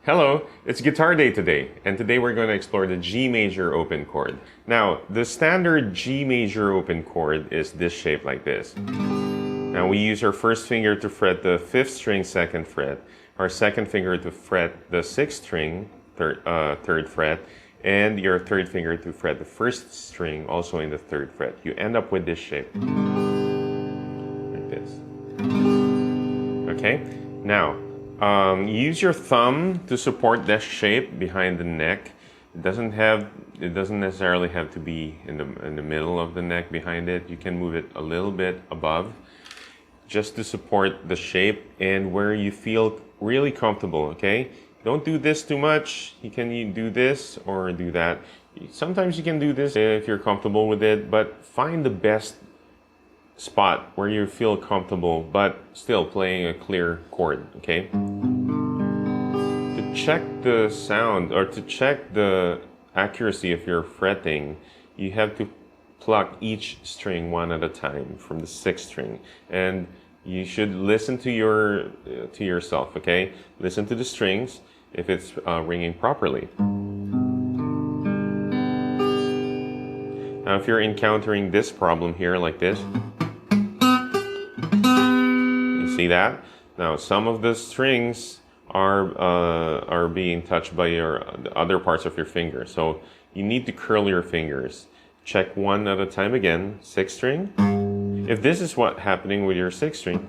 Hello, it's Guitar Day today, and today we're going to explore the G major open chord. Now, the standard G major open chord is this shape like this. Now we use our first finger to fret the 5th string 2nd fret, our second finger to fret the 6th string 3rd fret, and your third finger to fret the 1st string also in the 3rd fret. You end up with this shape. Like this. Okay? Now, use your thumb to support this shape behind the neck. It doesn't necessarily have to be in the middle of the neck behind it. You can move it a little bit above just to support the shape and where you feel really comfortable, okay? Don't do this too much. You can do this or do that. Sometimes you can do this if you're comfortable with it, but find the best spot where you feel comfortable but still playing a clear chord, okay? To check the sound or to check the accuracy of your fretting, you have to pluck each string one at a time from the 6th string, and you should listen to yourself, okay? Listen to the strings if it's ringing properly. Now if you're encountering this problem here like this, see that? Now some of the strings are being touched by the other parts of your finger, so you need to curl your fingers. Check one at a time again. 6th string. If this is what's happening with your 6th string,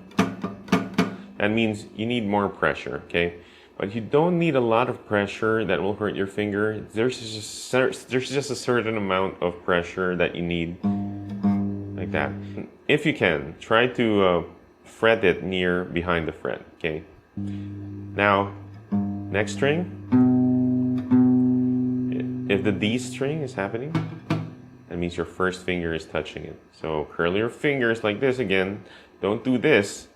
that means you need more pressure, okay? But you don't need a lot of pressure that will hurt your finger. There's just a certain amount of pressure that you need, like that. If you can, try to fret it near behind the fret, okay? Now, next string, if the D string is happening, that means your first finger is touching it. So curl your fingers like this again. Don't do this.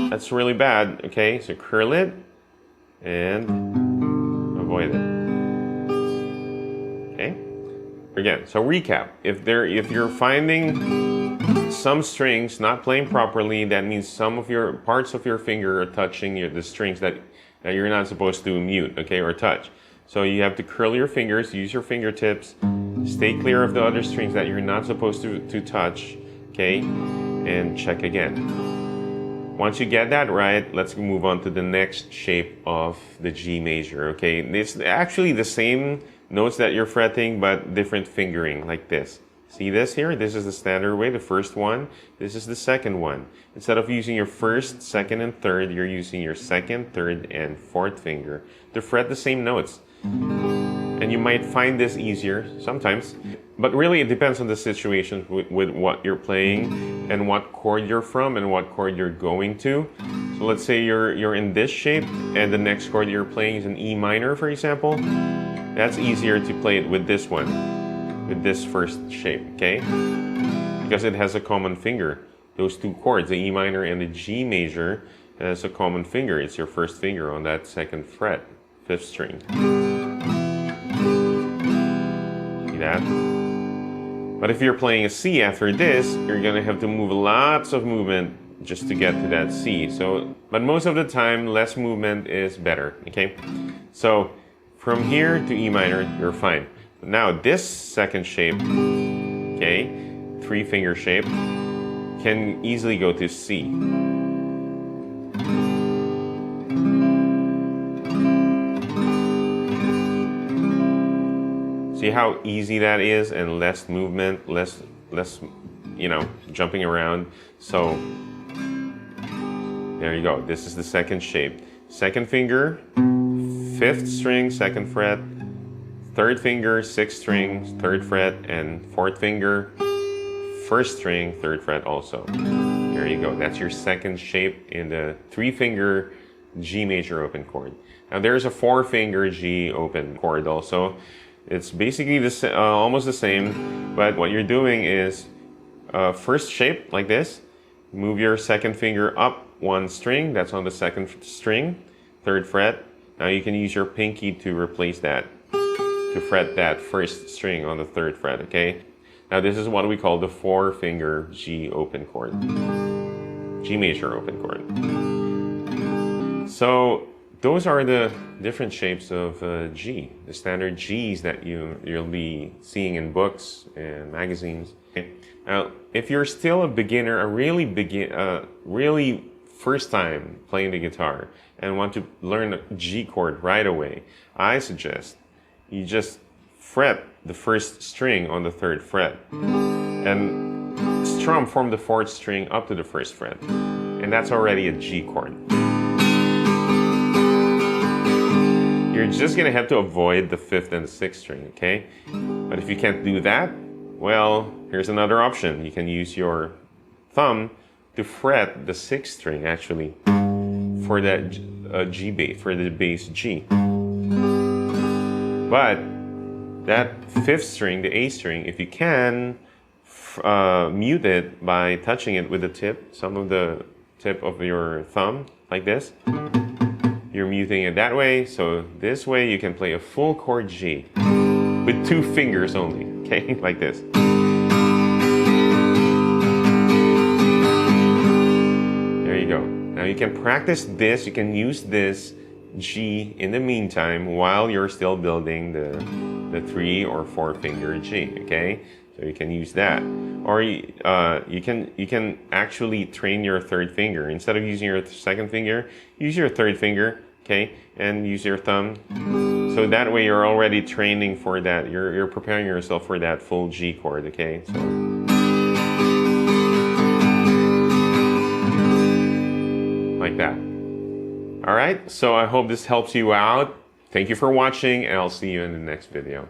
That's really bad, okay? So curl it and avoid it. Okay? Again, so recap. If you're finding some strings not playing properly, that means some of your parts of your finger are touching the strings that you're not supposed to mute, okay, or touch. So you have to curl your fingers, use your fingertips, stay clear of the other strings that you're not supposed to touch, okay, and check again. Once you get that right, let's move on to the next shape of the G major, okay? It's actually the same notes that you're fretting, but different fingering, like this. See this here? This is the standard way, the first one. This is the second one. Instead of using your 1st, 2nd, and 3rd, you're using your 2nd, 3rd, and 4th finger to fret the same notes. And you might find this easier sometimes, but really it depends on the situation with what you're playing and what chord you're from and what chord you're going to. So let's say you're in this shape and the next chord you're playing is an E minor, for example. That's easier to play it with this one, with this first shape, okay? Because it has a common finger. Those two chords, the E minor and the G major, has a common finger. It's your first finger on that 2nd fret, 5th string. See that? But if you're playing a C after this, you're gonna have to move lots of movement just to get to that C. But most of the time, less movement is better, okay? So from here to E minor, you're fine. Now this second shape, okay, 3-finger shape, can easily go to C. See how easy that is, and less movement, less jumping around. So there you go. This is the second shape. 2nd finger, 5th string, 2nd fret. 3rd finger, 6th string, 3rd fret, and 4th finger, 1st string, 3rd fret also. There you go. That's your second shape in the 3-finger G major open chord. Now there's a 4-finger G open chord also. It's basically almost the same, but what you're doing is first shape like this. Move your 2nd finger up 1 string. That's on the 2nd string, 3rd fret. Now you can use your pinky to replace that, to fret that 1st string on the 3rd fret, okay? Now this is what we call the 4-finger G open chord. G major open chord. So those are the different shapes of G, the standard Gs that you'll be seeing in books and magazines. Okay. Now, if you're still a beginner, a really first time playing the guitar and want to learn the G chord right away, I suggest you just fret the first string on the 3rd fret and form the 4th string up to the 1st fret, and that's already a G chord. You're just gonna have to avoid the 5th and the 6th string, okay? But if you can't do that, well, here's another option. You can use your thumb to fret the 6th string actually for that G bass, for the bass G. But that 5th string, the A string, if you can, mute it by touching it with the tip, some of the tip of your thumb, like this. You're muting it that way, so this way you can play a full chord G with 2 fingers only, okay, like this. There you go. Now you can practice this, you can use this G in the meantime while you're still building the 3 or 4 finger G, okay? So you can use that. Or you can actually train your 3rd finger. Instead of using your 2nd finger, use your 3rd finger, okay? And use your thumb. So that way you're already training for that. You're preparing yourself for that full G chord, okay? So like that. All right, so I hope this helps you out. Thank you for watching, and I'll see you in the next video.